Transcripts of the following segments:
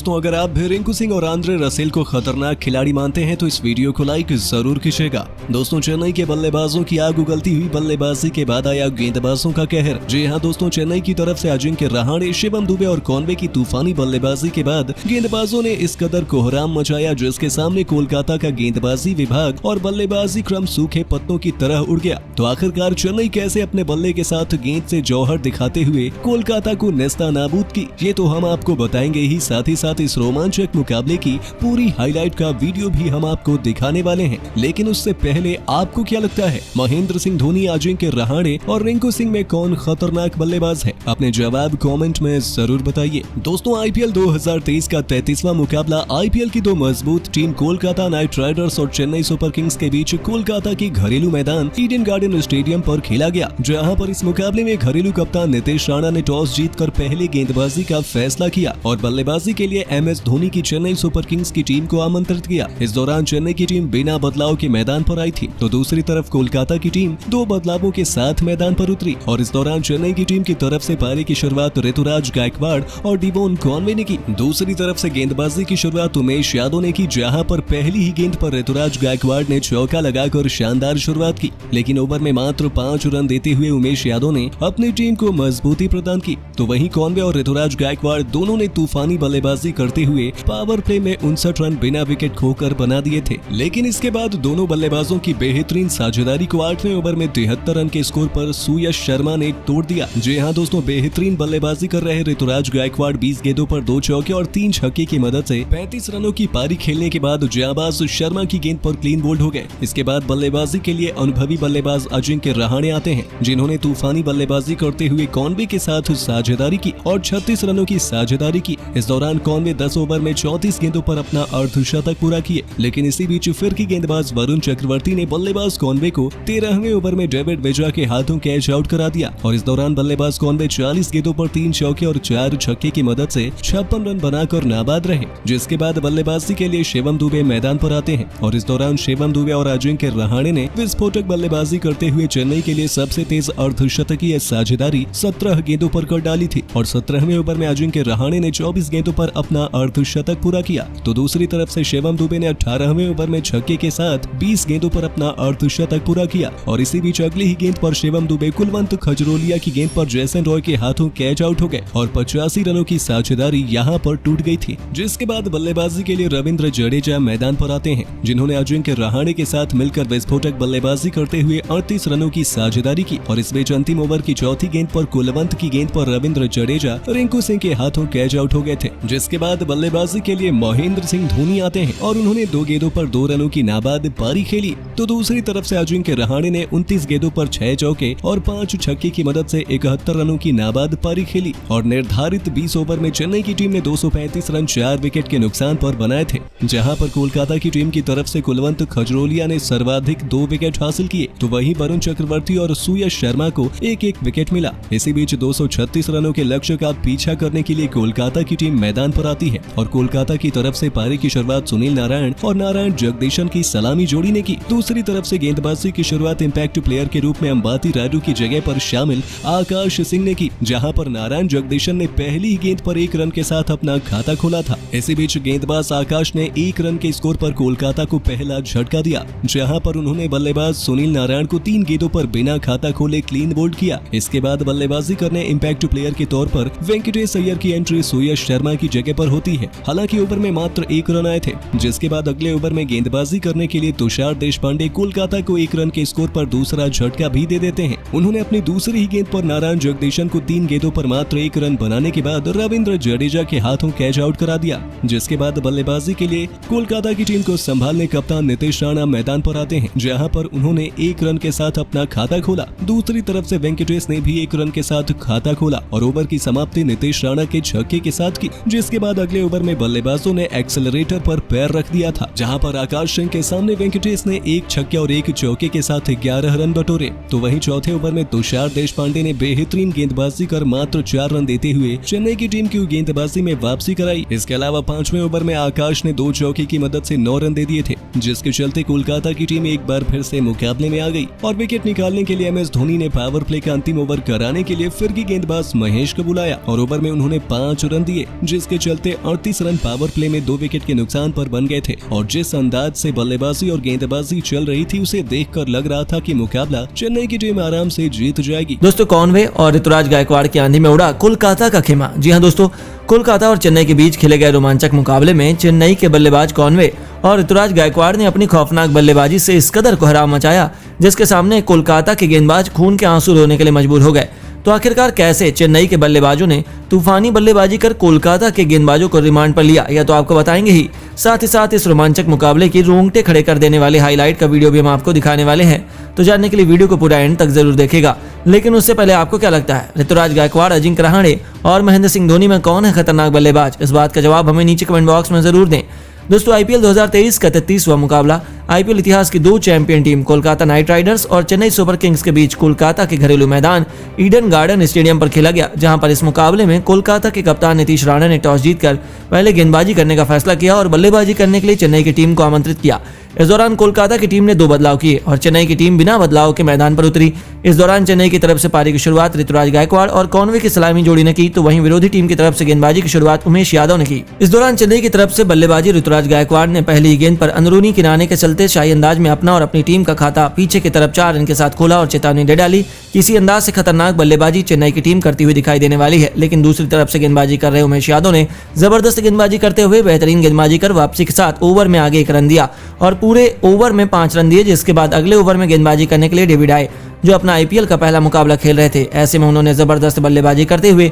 दोस्तों, अगर आप भी रिंकू सिंह और आंद्रे रसेल को खतरनाक खिलाड़ी मानते हैं तो इस वीडियो को लाइक जरूर कीजिएगा। दोस्तों, चेन्नई के बल्लेबाजों की आग उगलती हुई बल्लेबाजी के बाद आया गेंदबाजों का कहर। जी हां दोस्तों, चेन्नई की तरफ से अजिंक्य रहाणे, शिवम दुबे और कॉनवे की तूफानी बल्लेबाजी के बाद गेंदबाजों ने इस कदर कोहराम मचाया जिसके सामने कोलकाता का गेंदबाजी विभाग और बल्लेबाजी क्रम सूखे पत्तों की तरह उड़ गया। तो आखिरकार चेन्नई कैसे अपने बल्ले के साथ गेंद से जौहर दिखाते हुए कोलकाता को नेस्ता नाबूद की, ये तो हम आपको बताएंगे ही। साथ ही इस रोमांचक मुकाबले की पूरी हाईलाइट का वीडियो भी हम आपको दिखाने वाले हैं। लेकिन उससे पहले आपको क्या लगता है, महेंद्र सिंह धोनी, अजिंक्य रहाणे और रिंकू सिंह में कौन खतरनाक बल्लेबाज है? अपने जवाब कमेंट में जरूर बताइए। दोस्तों, आईपीएल 2023 का 33वां मुकाबला आईपीएल की दो मजबूत टीम कोलकाता नाइट राइडर्स और चेन्नई सुपर किंग्स के बीच कोलकाता की घरेलू मैदान ईडन गार्डन स्टेडियम पर खेला गया, जहां पर इस मुकाबले में घरेलू कप्तान नीतीश राणा ने टॉस जीतकर पहले गेंदबाजी का फैसला किया और बल्लेबाजी के लिए एमएस धोनी की चेन्नई सुपर किंग्स की टीम को आमंत्रित किया। इस दौरान चेन्नई की टीम बिना बदलाव के मैदान पर आई थी, तो दूसरी तरफ कोलकाता की टीम दो बदलावों के साथ मैदान पर उतरी और इस दौरान चेन्नई की टीम की तरफ से पारी की शुरुआत ऋतुराज गायकवाड़ और डिवोन कॉनवे ने की। दूसरी तरफ से गेंदबाजी की शुरुआत उमेश यादव ने की, जहां पर पहली ही गेंद पर ऋतुराज गायकवाड़ ने चौका लगाकर शानदार शुरुआत की, लेकिन ओवर में मात्र 5 रन देते हुए उमेश यादव ने अपनी टीम को मजबूती प्रदान की। तो वहीं कॉनवे और ऋतुराज गायकवाड़ दोनों ने तूफानी बल्लेबाजी करते हुए पावर प्ले में 59 रन बिना विकेट खोकर बना दिए थे। लेकिन इसके बाद दोनों बल्लेबाजों की बेहतरीन साझेदारी को 8वें ओवर में 73 रन के स्कोर पर सुयश शर्मा ने तोड़ दिया। जी हां दोस्तों, बेहतरीन बल्लेबाजी कर रहे ऋतुराज गायकवाड़ 20 गेंदों पर 2 चौके और 3 छक्के की मदद से 35 रनों की पारी खेलने के बाद जाबाज शर्मा की गेंद पर क्लीन बोल्ड हो गए। इसके बाद बल्लेबाजी के लिए अनुभवी बल्लेबाज अजिंक्य रहाणे आते हैं, जिन्होंने तूफानी बल्लेबाजी करते हुए कॉनवे के साथ साझेदारी की और 36 रनों की साझेदारी की। इस दौरान कॉनवे 10 ओवर में 34 गेंदों पर अपना अर्धशतक पूरा किए, लेकिन इसी बीच फिर की गेंदबाज वरुण चक्रवर्ती ने बल्लेबाज कॉनवे को 13वें ओवर में डेविड वेजा के हाथों कैच आउट करा दिया और इस दौरान बल्लेबाज कॉनवे 40 गेंदों पर 3 चौके और 4 छक्के की मदद से 56 रन बनाकर नाबाद रहे। जिसके बाद बल्लेबाजी के लिए शिवम दुबे मैदान पर आते हैं और इस दौरान शिवम दुबे और अजिंक्य रहाणे ने विस्फोटक बल्लेबाजी करते हुए चेन्नई के लिए सबसे तेज अर्धशतकीय साझेदारी 17 गेंदों पर कर डाली थी और 17वें ओवर में अजिंक्य रहाणे ने 24 गेंदों पर अपना अर्धशतक पूरा किया। तो दूसरी तरफ से शिवम दुबे ने 18वें ओवर में छक्के के साथ 20 गेंदों पर अपना अर्धशतक पूरा किया और इसी बीच अगली ही गेंद पर शिवम दुबे कुलवंत खजरोलिया की गेंद पर जैसन रॉय के हाथों कैच आउट हो गए और 85 रनों की साझेदारी यहां पर टूट गई थी। जिसके बाद बल्लेबाजी के लिए रविंद्र जडेजा मैदान पर आते हैं, जिन्होंने अजिंक्य रहाणे के साथ मिलकर विस्फोटक बल्लेबाजी करते हुए 38 रनों की साझेदारी की और इस बीच अंतिम ओवर की चौथी गेंद पर कुलवंत की गेंद पर रविंद्र जडेजा रिंकू सिंह के हाथों कैच आउट हो गए थे। जिसके बाद बल्लेबाजी के लिए महेंद्र सिंह धोनी आते हैं और उन्होंने 2 गेंदों पर 2 रनों की नाबाद पारी खेली। तो दूसरी तरफ से अजिंक्य रहाणे ने 29 गेंदों पर 6 चौके और 5 छक्के की मदद से 71 रनों की नाबाद पारी खेली और निर्धारित 20 ओवर में चेन्नई की टीम ने 235 रन 4 विकेट के नुकसान पर बनाए थे, जहां पर कोलकाता की टीम की तरफ से कुलवंत खजरोलिया ने सर्वाधिक 2 विकेट हासिल किए। तो वहीं वरुण चक्रवर्ती और सुयश शर्मा को एक विकेट मिला। इसी बीच 236 रनों के लक्ष्य का पीछा करने के लिए कोलकाता की टीम मैदान पर आती है और कोलकाता की तरफ से पारी की शुरुआत सुनील नारायण और नारायण जगदीशन की सलामी जोड़ी ने की। दूसरी तरफ से गेंदबाजी की शुरुआत इंपैक्ट प्लेयर के रूप में अंबाती रायडू की जगह पर शामिल आकाश सिंह ने की, जहां पर नारायण जगदीशन ने पहली ही गेंद पर 1 रन के साथ अपना खाता खोला था। इसी बीच गेंदबाज आकाश ने 1 रन के स्कोर पर कोलकाता को पहला झटका दिया, जहां पर उन्होंने बल्लेबाज सुनील नारायण को 3 गेंदों पर बिना खाता खोले क्लीन बोल्ड किया। इसके बाद बल्लेबाजी करने इंपैक्ट प्लेयर के तौर पर वेंकटेश अय्यर की एंट्री सुयश शर्मा की जगह पर होती है। हालांकि ओवर में मात्र 1 रन आए थे, जिसके बाद अगले ओवर में गेंदबाजी करने के लिए तुषार देशपांडे कोलकाता को 1 रन के स्कोर पर दूसरा झटका भी दे देते हैं। उन्होंने अपनी दूसरी ही गेंद पर नारायण जगदीशन को 3 गेंदों पर मात्र 1 रन बनाने के बाद रविंद्र जडेजा के हाथों कैच आउट करा दिया। जिसके बाद बल्लेबाजी के लिए कोलकाता की टीम को संभालने कप्तान नीतीश राणा मैदान पर आते हैं, जहां पर उन्होंने 1 रन के साथ अपना खाता खोला। दूसरी तरफ से वेंकटेश ने भी 1 रन के साथ खाता खोला और ओवर की समाप्ति नीतीश राणा के छक्के के साथ की। जिसके बाद अगले ओवर में बल्लेबाजों ने एक्सेलरेटर पर पैर रख दिया था, जहां पर आकाश सिंह के सामने वेंकटेश ने 1 छक्के और 1 चौके के साथ 11 रन बटोरे। तो वहीं चौथे ओवर में तुषार देशपांडे ने बेहतरीन गेंदबाजी कर मात्र 4 रन देते हुए चेन्नई की टीम की गेंदबाजी में वापसी कराई। इसके अलावा 5वें ओवर में आकाश ने 2 चौके की मदद से 9 रन दे दिए थे, जिसके चलते कोलकाता की टीम एक बार फिर से मुकाबले में आ गई और विकेट निकालने के लिए एमएस धोनी ने पावर प्ले का अंतिम ओवर कराने के लिए फिर की गेंदबाज महेश को बुलाया और ओवर में उन्होंने 5 रन दिए, जिसके चलते चलते 38 रन पावर प्ले में 2 विकेट के नुकसान पर बन गए थे और जिस अंदाज से बल्लेबाजी और गेंदबाजी चल रही थी उसे देखकर लग रहा था कि मुकाबला चेन्नई की टीम आराम से जीत जाएगी। दोस्तों कॉनवे और ऋतुराज गायकवाड़ की आंधी में उड़ा कोलकाता का खेमा। जी हां दोस्तों, कोलकाता और चेन्नई के बीच खेले गए रोमांचक मुकाबले में चेन्नई के बल्लेबाज कॉनवे और ऋतुराज गायकवाड़ ने अपनी खौफनाक बल्लेबाजी से इस कदर कोहराम मचाया जिसके सामने कोलकाता के गेंदबाज खून के आंसू रोने के लिए मजबूर हो गए। तो आखिरकार कैसे चेन्नई के बल्लेबाजों ने तूफानी बल्लेबाजी कर कोलकाता के गेंदबाजों को रिमांड पर लिया, यह तो आपको बताएंगे ही। साथ ही साथ इस रोमांचक मुकाबले की रोंगटे खड़े कर देने वाले हाईलाइट का वीडियो भी हम आपको दिखाने वाले हैं, तो जानने के लिए वीडियो को पूरा एंड तक जरूर देखेगा। लेकिन उससे पहले आपको क्या लगता है, ऋतुराज गायकवाड़, अजिंक्य रहाणे और महेंद्र सिंह धोनी में कौन है खतरनाक बल्लेबाज? इस बात का जवाब हमें नीचे कमेंट बॉक्स में जरूर दें। दोस्तों आईपीएल 2023 का 33वां मुकाबला आईपीएल इतिहास की 2 champion team Kolkata night Riders और चेन्नई सुपर किंग्स के बीच कोलकाता के घरेलू मैदान ईडन गार्डन स्टेडियम पर खेला गया, जहां पर इस मुकाबले में कोलकाता के कप्तान नीतीश राणा ने टॉस जीतकर पहले गेंदबाजी करने का फैसला किया और बल्लेबाजी करने के लिए चेन्नई की टीम को आमंत्रित किया। इस दौरान कोलकाता की टीम ने 2 बदलाव किए और चेन्नई की टीम बिना बदलाव के मैदान पर उतरी। इस दौरान चेन्नई की तरफ से पारी की शुरुआत ऋतुराज गायकवाड़ और कॉनवे की सलामी जोड़ी ने की, तो वहीं विरोधी टीम की तरफ से गेंदबाजी की शुरुआत उमेश यादव ने की। इस दौरान चेन्नई की तरफ से बल्लेबाजी ऋतुराज गायकवाड़ ने पहली गेंद पर अंदरूनी किनारे के चलते शाही अंदाज में अपना और अपनी टीम का खाता पीछे की तरफ 4 रन के साथ खोला और चेतावनी दे डाली। किसी अंदाज से खतरनाक बल्लेबाजी चेन्नई की टीम करती हुई दिखाई देने वाली है, लेकिन दूसरी तरफ से गेंदबाजी कर रहे उमेश यादव ने जबरदस्त गेंदबाजी करते हुए बेहतरीन गेंदबाजी कर वापसी के साथ ओवर में आगे 1 रन दिया और पूरे ओवर में 5 रन दिए, जिसके बाद अगले ओवर में गेंदबाजी करने के लिए डेविड आए, जो अपना आईपीएल का पहला मुकाबला खेल रहे थे। ऐसे में उन्होंने जबरदस्त बल्लेबाजी करते हुए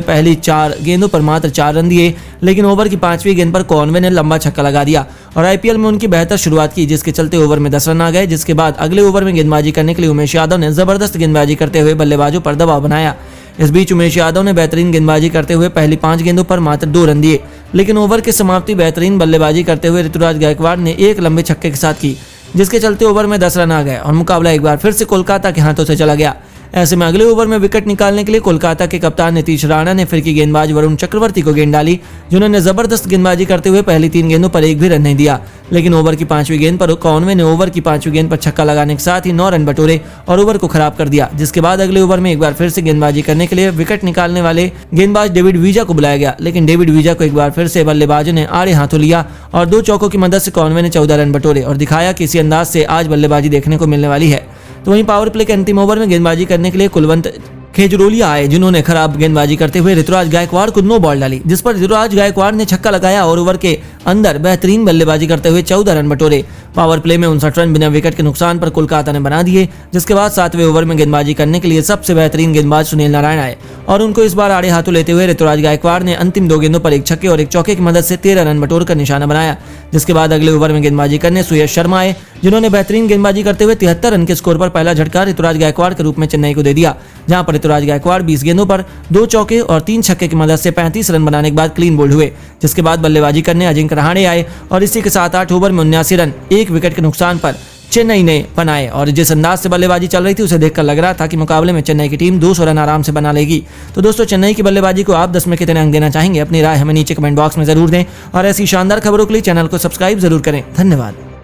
पहली 4 गेंदों पर मात्र 4 रन दिए, लेकिन ओवर की 5वीं गेंद पर कॉनवे ने लंबा छक्का लगा दिया और आईपीएल में उनकी बेहतर शुरुआत की, जिसके चलते ओवर में 10 रन आ गए। जिसके बाद अगले ओवर में गेंदबाजी करने के लिए उमेश यादव ने जबरदस्त गेंदबाजी करते हुए बल्लेबाजों पर दबाव बनाया। इस बीच उमेश यादव ने बेहतरीन गेंदबाजी करते हुए पहली 5 गेंदों पर मात्र 2 रन दिए, लेकिन ओवर की समाप्ति बेहतरीन बल्लेबाजी करते हुए ऋतुराज गायकवाड़ ने 1 लंबे छक्के के साथ की, जिसके चलते ओवर में 10 रन आ गए और मुकाबला एक बार फिर से कोलकाता के हाथों से चला गया। ऐसे में अगले ओवर में विकेट निकालने के लिए कोलकाता के कप्तान नीतीश राणा ने फिरकी गेंदबाज वरुण चक्रवर्ती को गेंद डाली, जिन्होंने जबरदस्त गेंदबाजी करते हुए पहली 3 गेंदों पर एक भी रन नहीं दिया। लेकिन ओवर की 5वीं गेंद पर कॉनवे ने ओवर की 5वीं गेंद पर छक्का लगाने के साथ ही 9 रन बटोरे और ओवर को खराब कर दिया। जिसके बाद अगले ओवर में एक बार फिर से गेंदबाजी करने के लिए विकेट निकालने वाले गेंदबाज डेविड विजा को बुलाया गया, लेकिन डेविड विजा को एक बार फिर से बल्लेबाजों ने आड़े हाथों लिया और 2 चौकों की मदद से कॉनवे ने 14 रन बटोरे और दिखाया कि इसी अंदाज से आज बल्लेबाजी देखने को मिलने वाली है। तो वहीं पावर प्ले के अंतिम ओवर में गेंदबाजी करने के लिए कुलवंत खेजरोलिया आए, जिन्होंने खराब गेंदबाजी करते हुए ऋतुराज गायकवाड़ को नो बॉल डाली, जिस पर ऋतुराज गायकवाड़ ने छक्का लगाया और ओवर के अंदर बेहतरीन बल्लेबाजी करते हुए 14 रन बटोरे। पावर प्ले में 59 रन बिना विकेट के नुकसान पर कोलकाता ने बना दिए। जिसके बाद 7वें ओवर में गेंदबाजी करने के लिए सबसे बेहतरीन गेंदबाज सुनील नारायण आए और उनको इस बार आड़े हाथों लेते हुए ऋतुराज गायकवाड़ ने अंतिम 2 गेंदों पर 1 छक्के और 1 चौके की मदद से 13 रन बटोरकर निशाना बनाया। जिसके बाद अगले ओवर में गेंदबाजी करने सुयश शर्मा आए, जिन्होंने बेहतरीन गेंदबाजी करते हुए 73 रन के स्कोर पर पहला झटका ऋतुराज गायकवाड़ के रूप में चेन्नई को दे दिया, जहां पर ऋतुराज गायकवाड़ 20 गेंदों पर 2 चौके और 3 छक्के की मदद से 35 रन बनाने के बाद क्लीन बोल्ड हुए। जिसके बाद बल्लेबाजी करने अजिंक्य रहाणे आए और इसी के साथ 8 ओवर में 79 रन 1 विकेट के नुकसान पर चेन्नई ने बनाए और जिस अंदाज से बल्लेबाजी चल रही थी उसे देखकर लग रहा था कि मुकाबले में चेन्नई की टीम 200 रन आराम से बना लेगी। तो दोस्तों चेन्नई की बल्लेबाजी को आप 10 में कितने अंक देना चाहेंगे? अपनी राय हमें नीचे कमेंट बॉक्स में जरूर दें और ऐसी शानदार खबरों के लिए चैनल को सब्सक्राइब जरूर करें। धन्यवाद।